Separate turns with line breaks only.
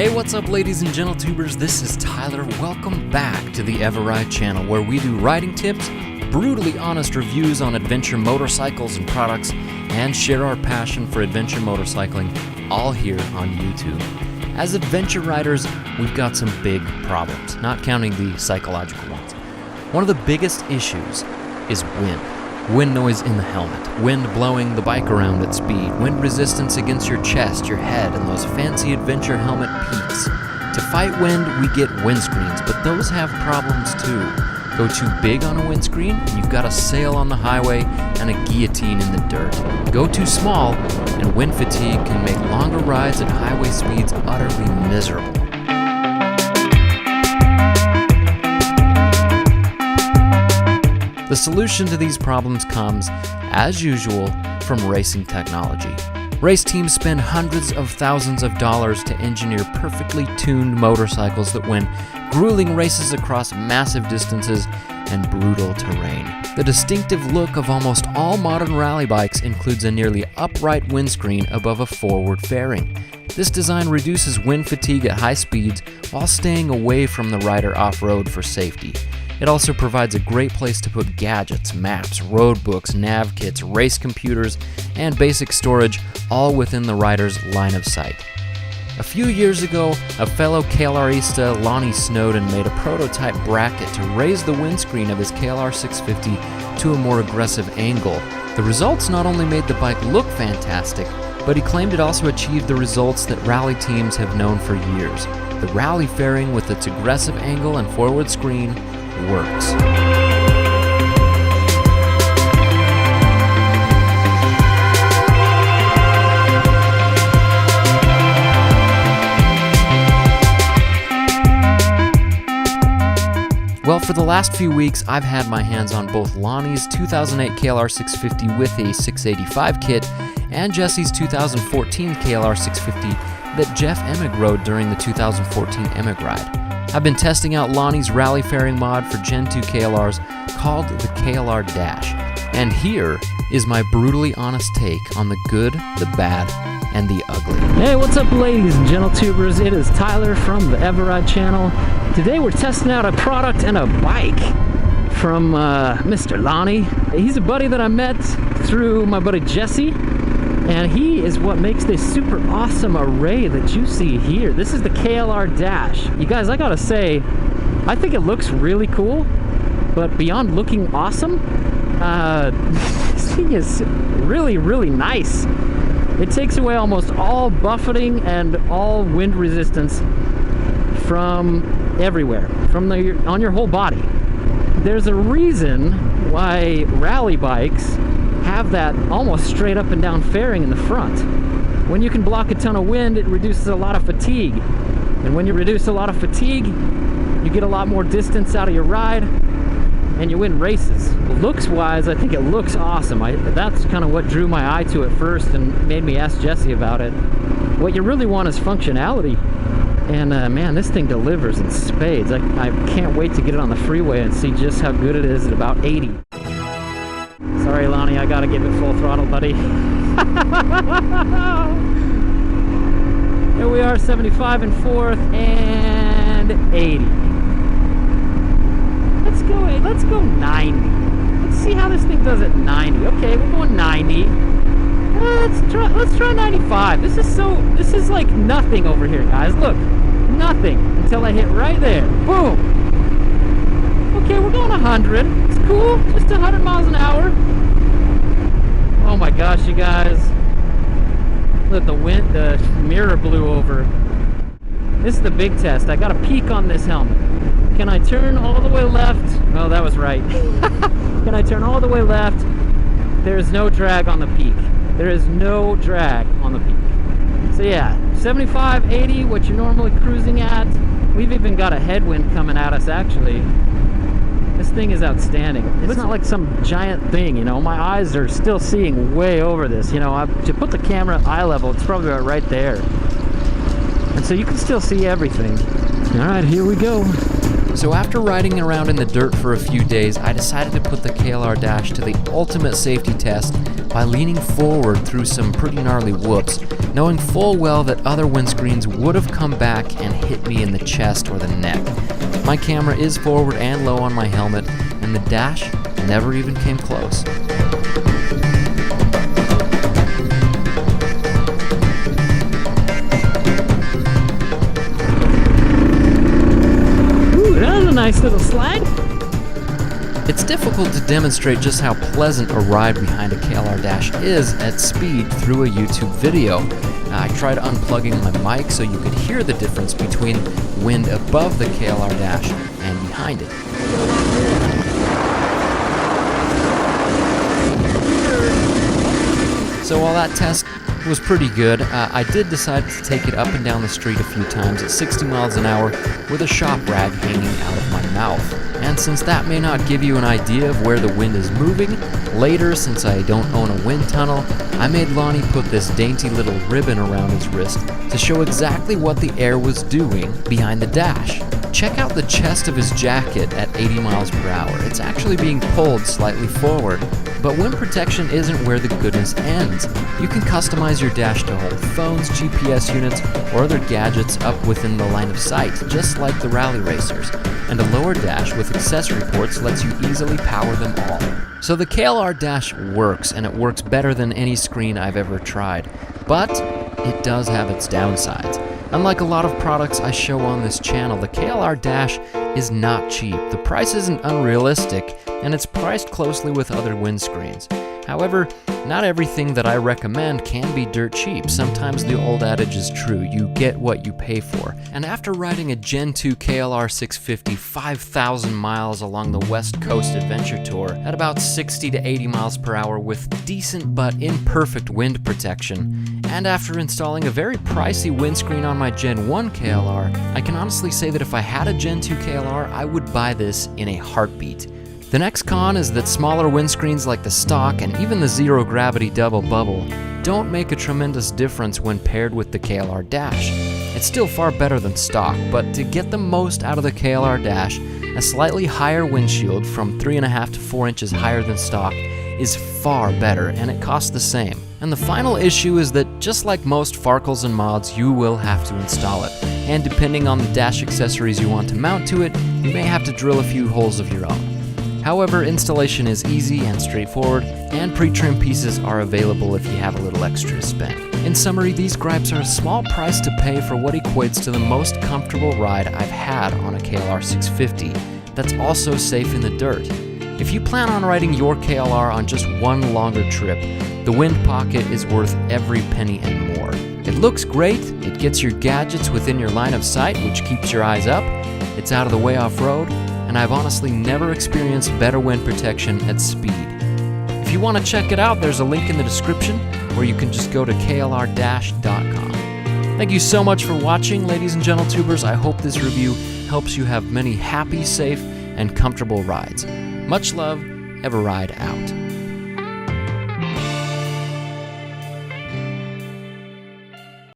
Hey, what's up, ladies and gentle-tubers? This is Tyler. Welcome back to the eveRide channel, where we do riding tips, brutally honest reviews on adventure motorcycles and products, and share our passion for adventure motorcycling, all here on YouTube. As adventure riders, we've got some big problems, not counting the psychological ones. One of the biggest issues is wind. Wind noise in the helmet, wind blowing the bike around at speed, wind resistance against your chest, your head, and those fancy adventure helmet peaks. To fight wind, we get windscreens, but those have problems too. Go too big on a windscreen, and you've got a sail on the highway and a guillotine in the dirt. Go too small, and wind fatigue can make longer rides at highway speeds utterly miserable. The solution to these problems comes, as usual, from racing technology. Race teams spend hundreds of thousands of dollars to engineer perfectly tuned motorcycles that win grueling races across massive distances and brutal terrain. The distinctive look of almost all modern rally bikes includes a nearly upright windscreen above a forward fairing. This design reduces wind fatigue at high speeds while staying away from the rider off-road for safety. It also provides a great place to put gadgets, maps, road books, nav kits, race computers, and basic storage, all within the rider's line of sight. A few years ago, a fellow KLRista, Lonny Snowden, made a prototype bracket to raise the windscreen of his KLR 650 to a more aggressive angle. The results not only made the bike look fantastic, but he claimed it also achieved the results that rally teams have known for years. The rally fairing with its aggressive angle and forward screen works. Well, for the last few weeks, I've had my hands on both Lonny's 2008 KLR 650 with a 685 kit and Jesse's 2014 KLR 650 that Jeff Emig rode during the 2014 Emig ride. I've been testing out Lonny's rally fairing mod for Gen 2 KLRs called the KLRDash, and here is my brutally honest take on the good, the bad, and the ugly.
Hey, what's up, ladies and gentle-tubers? It is Tyler from the eveRide channel. Today we're testing out a product and a bike from Mr. Lonny. He's a buddy that I met through my buddy Jesse, and he is what makes this super awesome array that you see here. This is the KLRDash. You guys, I gotta say, I think it looks really cool, but beyond looking awesome, this thing is really, really nice. It takes away almost all buffeting and all wind resistance from everywhere, on your whole body. There's a reason why rally bikes have that almost straight up and down fairing in the front. When you can block a ton of wind, it reduces a lot of fatigue. And when you reduce a lot of fatigue, you get a lot more distance out of your ride and you win races. Looks wise, I think it looks awesome. That's kind of what drew my eye to it first and made me ask Jesse about it. What you really want is functionality. And man, this thing delivers in spades. I can't wait to get it on the freeway and see just how good it is at about 80. Sorry, Lonny, I gotta give it full throttle, buddy. Here we are, 75 and 4th and 80. Let's go 90. Let's see how this thing does at 90. Okay, we're going 90. Let's try 95. This is like nothing over here, guys. Look, nothing until I hit right there. Boom. Okay, we're going 100. It's cool, just 100 miles an hour. Oh my gosh, you guys. Look, the mirror blew over. This is the big test. I got a peak on this helmet. Can I turn all the way left? Oh, that was right. Can I turn all the way left? There is no drag on the peak. There is no drag on the peak. So yeah, 75, 80, what you're normally cruising at. We've even got a headwind coming at us, actually. This thing is outstanding. It's not like some giant thing, you know. My eyes are still seeing way over this. You know, to put the camera at eye level, it's probably right there. And so you can still see everything. All right, here we go.
So after riding around in the dirt for a few days, I decided to put the KLRDash to the ultimate safety test by leaning forward through some pretty gnarly whoops, knowing full well that other windscreens would have come back and hit me in the chest or the neck. My camera is forward and low on my helmet, and the dash never even came close.
Ooh, that was a nice little slide.
It's difficult to demonstrate just how pleasant a ride behind a KLRDash is at speed through a YouTube video. I tried unplugging my mic so you could hear the difference between wind above the KLRDash and behind it. So while that test was pretty good, I did decide to take it up and down the street a few times at 60 miles an hour with a shop rag hanging out of my mouth. And since that may not give you an idea of where the wind is moving, later, since I don't own a wind tunnel, I made Lonny put this dainty little ribbon around his wrist to show exactly what the air was doing behind the dash. Check out the chest of his jacket at 80 miles per hour. It's actually being pulled slightly forward. But wind protection isn't where the goodness ends. You can customize your dash to hold phones, GPS units, or other gadgets up within the line of sight, just like the rally racers. And a lower dash with accessory ports lets you easily power them all. So the KLRDash works, and it works better than any screen I've ever tried. But it does have its downsides. Unlike a lot of products I show on this channel, the KLRDash is not cheap. The price isn't unrealistic, and it's priced closely with other windscreens. However, not everything that I recommend can be dirt cheap. Sometimes the old adage is true, you get what you pay for. And after riding a Gen 2 KLR 650 5,000 miles along the West Coast Adventure Tour at about 60 to 80 miles per hour with decent but imperfect wind protection, and after installing a very pricey windscreen on my Gen 1 KLR, I can honestly say that if I had a Gen 2 KLR, I would buy this in a heartbeat. The next con is that smaller windscreens like the stock and even the zero gravity double bubble don't make a tremendous difference when paired with the KLRDash. It's still far better than stock, but to get the most out of the KLRDash, a slightly higher windshield from 3.5 to 4 inches higher than stock is far better, and it costs the same. And the final issue is that just like most Farkles and mods, you will have to install it. And depending on the dash accessories you want to mount to it, you may have to drill a few holes of your own. However, installation is easy and straightforward, and pre-trimmed pieces are available if you have a little extra to spend. In summary, these gripes are a small price to pay for what equates to the most comfortable ride I've had on a KLR 650 that's also safe in the dirt. If you plan on riding your KLR on just one longer trip, the wind pocket is worth every penny and more. It looks great, it gets your gadgets within your line of sight, which keeps your eyes up, it's out of the way off-road, and I've honestly never experienced better wind protection at speed. If you want to check it out, there's a link in the description, or you can just go to KLRDash.com. Thank you so much for watching, ladies and gentle tubers. I hope this review helps you have many happy, safe, and comfortable rides. Much love, eveRide out.